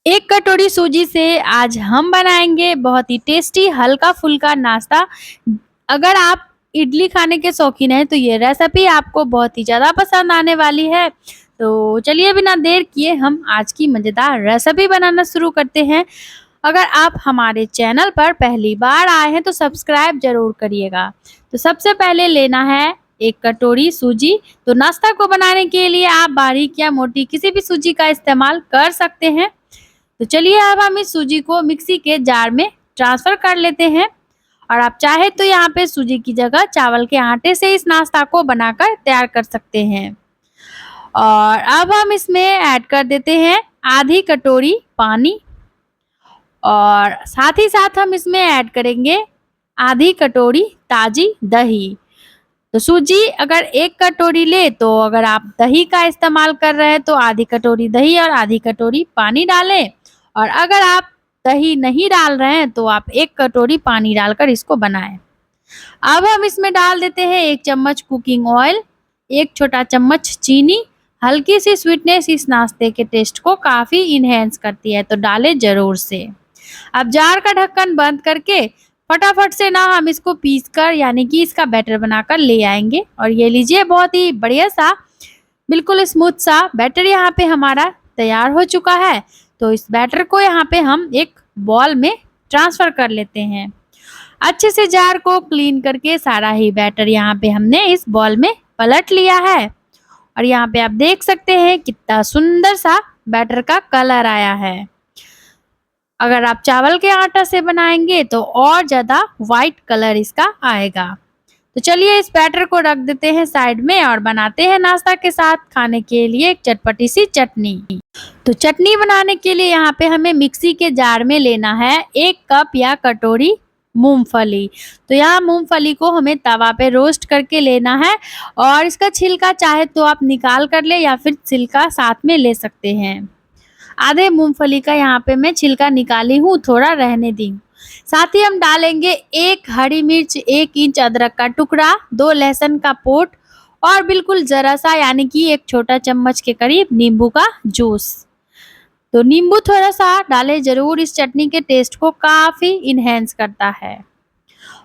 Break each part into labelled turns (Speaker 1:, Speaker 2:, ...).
Speaker 1: एक कटोरी सूजी से आज हम बनाएंगे बहुत ही टेस्टी हल्का फुल्का नाश्ता। अगर आप इडली खाने के शौकीन हैं तो ये रेसिपी आपको बहुत ही ज़्यादा पसंद आने वाली है। तो चलिए बिना देर किए हम आज की मज़ेदार रेसिपी बनाना शुरू करते हैं। अगर आप हमारे चैनल पर पहली बार आए हैं तो सब्सक्राइब ज़रूर करिएगा। तो सबसे पहले लेना है एक कटोरी सूजी। तो नाश्ता को बनाने के लिए आप बारीक या मोटी किसी भी सूजी का इस्तेमाल कर सकते हैं। तो चलिए अब हम इस सूजी को मिक्सी के जार में ट्रांसफ़र कर लेते हैं। और आप चाहे तो यहाँ पे सूजी की जगह चावल के आटे से इस नाश्ता को बनाकर तैयार कर सकते हैं। और अब हम इसमें ऐड कर देते हैं आधी कटोरी पानी, और साथ ही साथ हम इसमें ऐड करेंगे आधी कटोरी ताज़ी दही। तो सूजी अगर एक कटोरी ले तो अगर आप दही का इस्तेमाल कर रहे हैं तो आधी कटोरी दही और आधी कटोरी पानी डालें। और अगर आप दही नहीं डाल रहे हैं तो आप एक कटोरी पानी डालकर इसको बनाएं। अब हम इसमें डाल देते हैं 1 चम्मच कुकिंग ऑयल, 1 छोटा चम्मच चीनी। हल्की सी स्वीटनेस इस नाश्ते के टेस्ट को काफ़ी इन्हेंस करती है, तो डालें ज़रूर से। अब जार का ढक्कन बंद करके फटाफट से ना हम इसको पीस कर यानी कि इसका बैटर बनाकर ले आएंगे। और ये लीजिए बहुत ही बढ़िया सा बिल्कुल स्मूथ सा बैटर यहाँ पे हमारा तैयार हो चुका है। तो इस बैटर को यहाँ पे हम एक बॉल में ट्रांसफ़र कर लेते हैं। अच्छे से जार को क्लीन करके सारा ही बैटर यहाँ पे हमने इस बॉल में पलट लिया है। और यहाँ पे आप देख सकते हैं कितना सुंदर सा बैटर का कलर आया है। अगर आप चावल के आटा से बनाएंगे तो और ज़्यादा वाइट कलर इसका आएगा। तो चलिए इस बैटर को रख देते हैं साइड में और बनाते हैं नाश्ता के साथ खाने के लिए एक चटपटी सी चटनी। तो चटनी बनाने के लिए यहाँ पे हमें मिक्सी के जार में लेना है 1 कप या कटोरी मूंगफली। तो यहाँ मूंगफली को हमें तवा पे रोस्ट करके लेना है। और इसका छिलका चाहे तो आप निकाल कर ले या फिर छिलका साथ में ले सकते हैं। आधे मूंगफली का यहाँ पे मैं छिलका निकाली हूँ, थोड़ा रहने दी। साथ ही हम डालेंगे 1 हरी मिर्च, 1 इंच अदरक का टुकड़ा, 2 लहसुन का पोट और बिल्कुल ज़रा सा यानी कि 1 छोटा चम्मच के करीब नींबू का जूस। तो नींबू थोड़ा सा डालें ज़रूर, इस चटनी के टेस्ट को काफ़ी इन्हेंस करता है।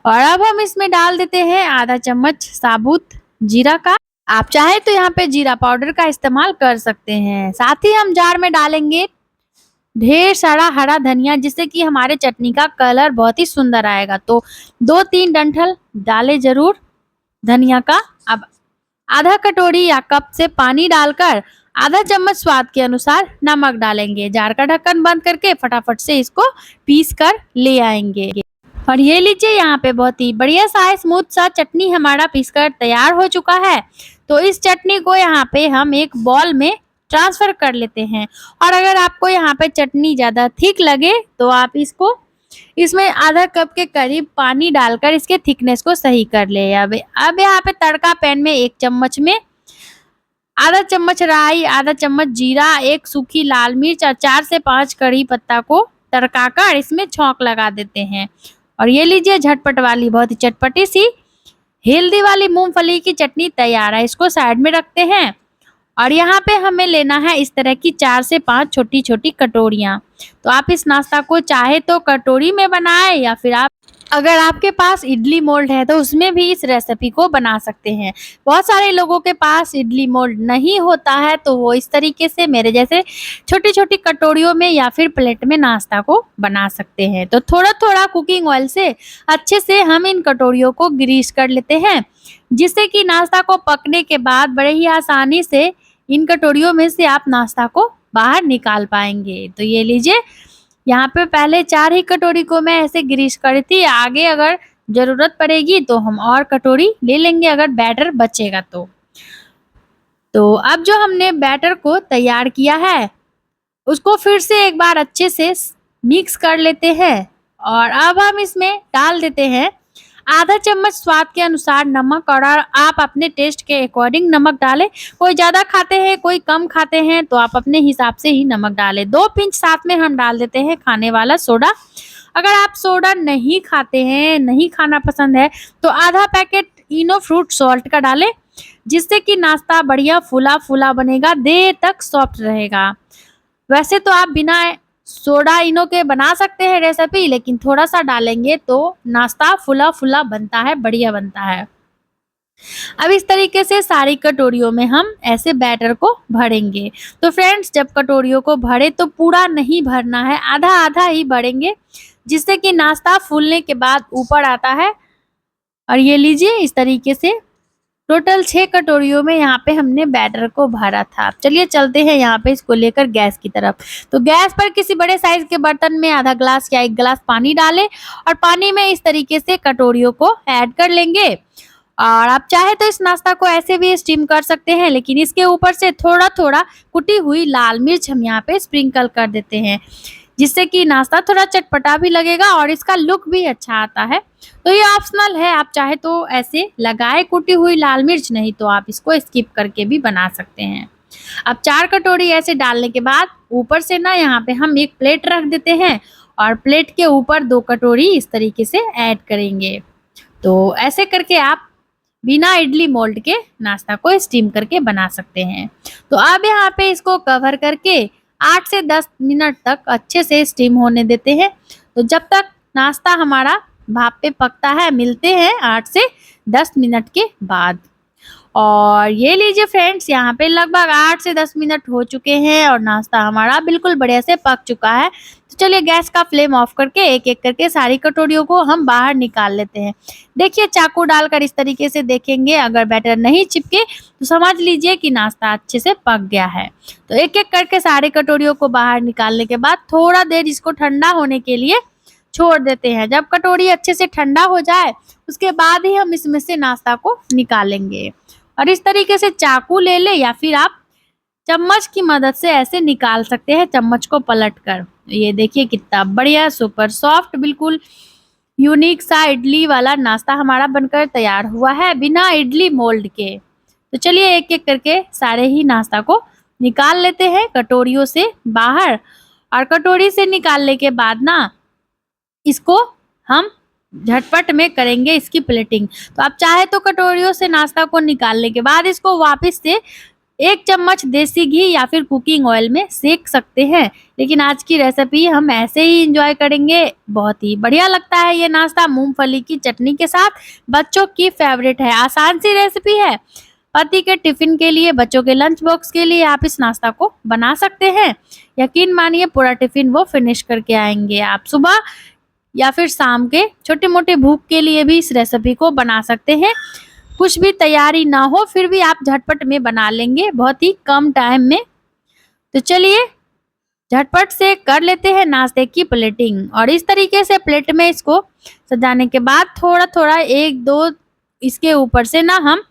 Speaker 1: और अब हम इसमें डाल देते हैं आधा चम्मच साबुत जीरा का। आप चाहे तो यहाँ पे जीरा पाउडर का इस्तेमाल कर सकते हैं। साथ ही हम जार में डालेंगे ढेर सारा हरा धनिया, जिससे कि हमारे चटनी का कलर बहुत ही सुंदर आएगा। तो 2-3 डंठल डालें ज़रूर धनिया का। अब आधा कटोरी या कप से पानी डालकर आधा चम्मच स्वाद के अनुसार नमक डालेंगे। जार का ढक्कन बंद करके फटाफट से इसको पीस कर ले आएंगे। और ये लीजिए यहाँ पे बहुत ही बढ़िया सा स्मूथ सा चटनी हमारा पीसकर तैयार हो चुका है। तो इस चटनी को यहाँ पे हम एक बॉल में ट्रांसफ़र कर लेते हैं। और अगर आपको यहाँ पे चटनी ज़्यादा थिक लगे तो आप इसको इसमें आधा कप के करीब पानी डालकर इसके थिकनेस को सही कर ले। अब यहाँ पे तड़का पैन में 1 चम्मच में आधा चम्मच राई, आधा चम्मच जीरा, 1 सूखी लाल मिर्च और 4 से 5 कड़ी पत्ता को तड़काकर इसमें छौंक लगा देते हैं। और ये लीजिए झटपट वाली बहुत ही चटपटी सी हेल्दी वाली मूंगफली की चटनी तैयार है। इसको साइड में रखते हैं। और यहाँ पे हमें लेना है इस तरह की 4 से 5 छोटी-छोटी कटोरियाँ। तो आप इस नाश्ता को चाहे तो कटोरी में बनाएं या फिर आप अगर आपके पास इडली मोल्ड है तो उसमें भी इस रेसिपी को बना सकते हैं। बहुत सारे लोगों के पास इडली मोल्ड नहीं होता है तो वो इस तरीके से मेरे जैसे छोटी-छोटी कटोरियों में या फिर प्लेट में नाश्ता को बना सकते हैं। तो थोड़ा-थोड़ा कुकिंग ऑयल से अच्छे से हम इन कटोरियों को ग्रीस कर लेते हैं, जिससे कि नाश्ता को पकने के बाद बड़े ही आसानी से इन कटोरियों में से आप नाश्ता को बाहर निकाल पाएंगे। तो ये लीजिए यहाँ पे पहले 4 ही कटोरी को मैं ऐसे ग्रीस करी थी। आगे अगर ज़रूरत पड़ेगी तो हम और कटोरी ले लेंगे अगर बैटर बचेगा तो। तो अब जो हमने बैटर को तैयार किया है उसको फिर से एक बार अच्छे से मिक्स कर लेते हैं। और अब हम इसमें डाल देते हैं आधा चम्मच स्वाद के अनुसार नमक। और आप अपने टेस्ट के अकॉर्डिंग नमक डालें। कोई ज़्यादा खाते हैं कोई कम खाते हैं तो आप अपने हिसाब से ही नमक डालें। 2 पिंच साथ में हम डाल देते हैं खाने वाला सोडा। अगर आप सोडा नहीं खाते हैं, नहीं खाना पसंद है तो आधा पैकेट इनो फ्रूट सॉल्ट का डालें, जिससे कि नाश्ता बढ़िया फूला फूला बनेगा, देर तक सॉफ्ट रहेगा। वैसे तो आप बिना सोडा इनो के बना सकते हैं रेसिपी, लेकिन थोड़ा सा डालेंगे तो नाश्ता फुला फुला बनता है, बढ़िया बनता है। अब इस तरीके से सारी कटोरियों में हम ऐसे बैटर को भरेंगे। तो फ्रेंड्स, जब कटोरियों को भरे तो पूरा नहीं भरना है, आधा आधा ही भरेंगे, जिससे कि नाश्ता फूलने के बाद ऊपर आता है। और ये लीजिए, इस तरीके से टोटल 6 कटोरियों में यहाँ पे हमने बैटर को भरा था। चलिए चलते हैं यहाँ पे इसको लेकर गैस की तरफ। तो गैस पर किसी बड़े साइज के बर्तन में आधा ग्लास या 1 ग्लास पानी डालें और पानी में इस तरीके से कटोरियों को ऐड कर लेंगे। और आप चाहे तो इस नाश्ता को ऐसे भी स्टीम कर सकते हैं, लेकिन इसके ऊपर से थोड़ा थोड़ा कुटी हुई लाल मिर्च हम यहाँ पे स्प्रिंकल कर देते हैं, जिससे कि नाश्ता थोड़ा चटपटा भी लगेगा और इसका लुक भी अच्छा आता है। तो ये ऑप्शनल है, आप चाहे तो ऐसे लगाए कुटी हुई लाल मिर्च, नहीं तो आप इसको स्किप करके भी बना सकते हैं। अब 4 कटोरी ऐसे डालने के बाद ऊपर से ना यहाँ पे हम एक प्लेट रख देते हैं और प्लेट के ऊपर 2 कटोरी इस तरीके से ऐड करेंगे। तो ऐसे करके आप बिना इडली मोल्ड के नाश्ता को स्टीम करके बना सकते हैं। तो अब यहाँ पे इसको कवर करके 8 से 10 मिनट तक अच्छे से स्टीम होने देते हैं। तो जब तक नाश्ता हमारा भाप पे पकता है, मिलते हैं 8 से 10 मिनट के बाद। और ये लीजिए फ्रेंड्स, यहाँ पे लगभग 8 से 10 मिनट हो चुके हैं और नाश्ता हमारा बिल्कुल बढ़िया से पक चुका है। तो चलिए गैस का फ्लेम ऑफ करके एक एक करके सारी कटोरियों को हम बाहर निकाल लेते हैं। देखिए, चाकू डालकर इस तरीके से देखेंगे, अगर बैटर नहीं चिपके तो समझ लीजिए कि नाश्ता अच्छे से पक गया है। तो एक एक करके सारे कटोरियों को बाहर निकालने के बाद थोड़ा देर इसको ठंडा होने के लिए छोड़ देते हैं। जब कटोरी अच्छे से ठंडा हो जाए उसके बाद ही हम इसमें से नाश्ता को निकालेंगे। और इस तरीके से चाकू ले ले या फिर आप चम्मच की मदद से ऐसे निकाल सकते हैं, चम्मच को पलटकर। ये देखिए कितना बढ़िया सुपर सॉफ्ट बिल्कुल यूनिक सा इडली वाला नाश्ता हमारा बनकर तैयार हुआ है, बिना इडली मोल्ड के। तो चलिए एक एक करके सारे ही नाश्ता को निकाल लेते हैं कटोरियों से बाहर। और कटोरी से निकालने के बाद ना इसको हम झटपट में करेंगे इसकी प्लेटिंग। तो आप चाहे तो कटोरियों से नाश्ता को निकालने के बाद इसको वापस से 1 चम्मच देसी घी या फिर कुकिंग ऑयल में सेक सकते हैं, लेकिन आज की रेसिपी हम ऐसे ही एंजॉय करेंगे। बहुत ही बढ़िया लगता है ये नाश्ता मूंगफली की चटनी के साथ, बच्चों की फेवरेट है, आसान सी रेसिपी है। पति के टिफिन के लिए, बच्चों के लंच बॉक्स के लिए आप इस नाश्ता को बना सकते हैं। यकीन मानिए पूरा टिफिन वो फिनिश करके आएंगे। आप सुबह या फिर शाम के छोटे मोटे भूख के लिए भी इस रेसिपी को बना सकते हैं। कुछ भी तैयारी ना हो फिर भी आप झटपट में बना लेंगे बहुत ही कम टाइम में। तो चलिए झटपट से कर लेते हैं नाश्ते की प्लेटिंग। और इस तरीके से प्लेट में इसको सजाने के बाद थोड़ा थोड़ा 1-2 इसके ऊपर से ना हम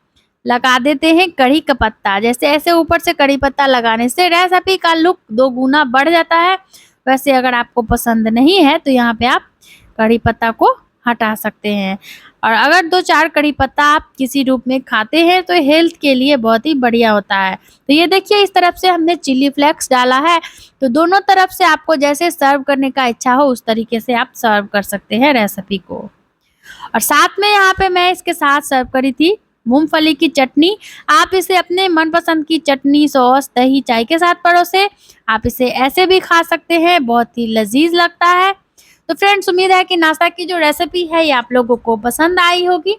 Speaker 1: लगा देते हैं कड़ी का पत्ता। जैसे ऐसे ऊपर से कड़ी पत्ता लगाने से रेसिपी का लुक 2 गुना बढ़ जाता है। वैसे अगर आपको पसंद नहीं है तो यहाँ पे आप कड़ी पत्ता को हटा सकते हैं। और अगर 2-4 कड़ी पत्ता आप किसी रूप में खाते हैं तो हेल्थ के लिए बहुत ही बढ़िया होता है। तो ये देखिए, इस तरफ से हमने चिली फ्लेक्स डाला है, तो दोनों तरफ से आपको जैसे सर्व करने का इच्छा हो उस तरीके से आप सर्व कर सकते हैं रेसिपी को। और साथ में यहाँ पे मैं इसके साथ सर्व करी थी मूंगफली की चटनी। आप इसे अपने मनपसंद की चटनी, सॉस, दही, चाय के साथ परोसे। आप इसे ऐसे भी खा सकते हैं, बहुत ही लजीज लगता है। तो फ्रेंड्स, उम्मीद है कि नाश्ता की जो रेसिपी है ये आप लोगों को पसंद आई होगी।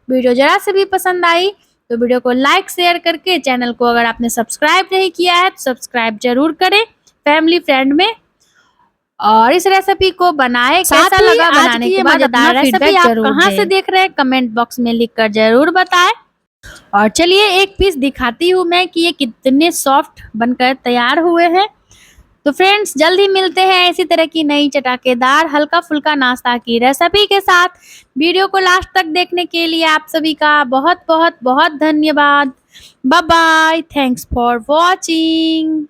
Speaker 1: वीडियो जरा से भी पसंद आई तो वीडियो को लाइक शेयर करके, चैनल को अगर आपने सब्सक्राइब नहीं किया है तो सब्सक्राइब जरूर करें फैमिली फ्रेंड में। और इस रेसिपी को बनाए, कैसा लगा बनाने के बाद मजेदार रेसिपी आप कहाँ से देख रहे हैं कमेंट बॉक्स में लिखकर जरूर बताएं। और चलिए एक पीस दिखाती हूँ मैं कि ये कितने सॉफ्ट बनकर तैयार हुए हैं। तो फ्रेंड्स, जल्दी मिलते हैं इसी तरह की नई चटाकेदार हल्का फुल्का नाश्ता की रेसिपी के साथ। वीडियो को लास्ट तक देखने के लिए आप सभी का बहुत बहुत बहुत धन्यवाद। Bye bye, thanks for watching.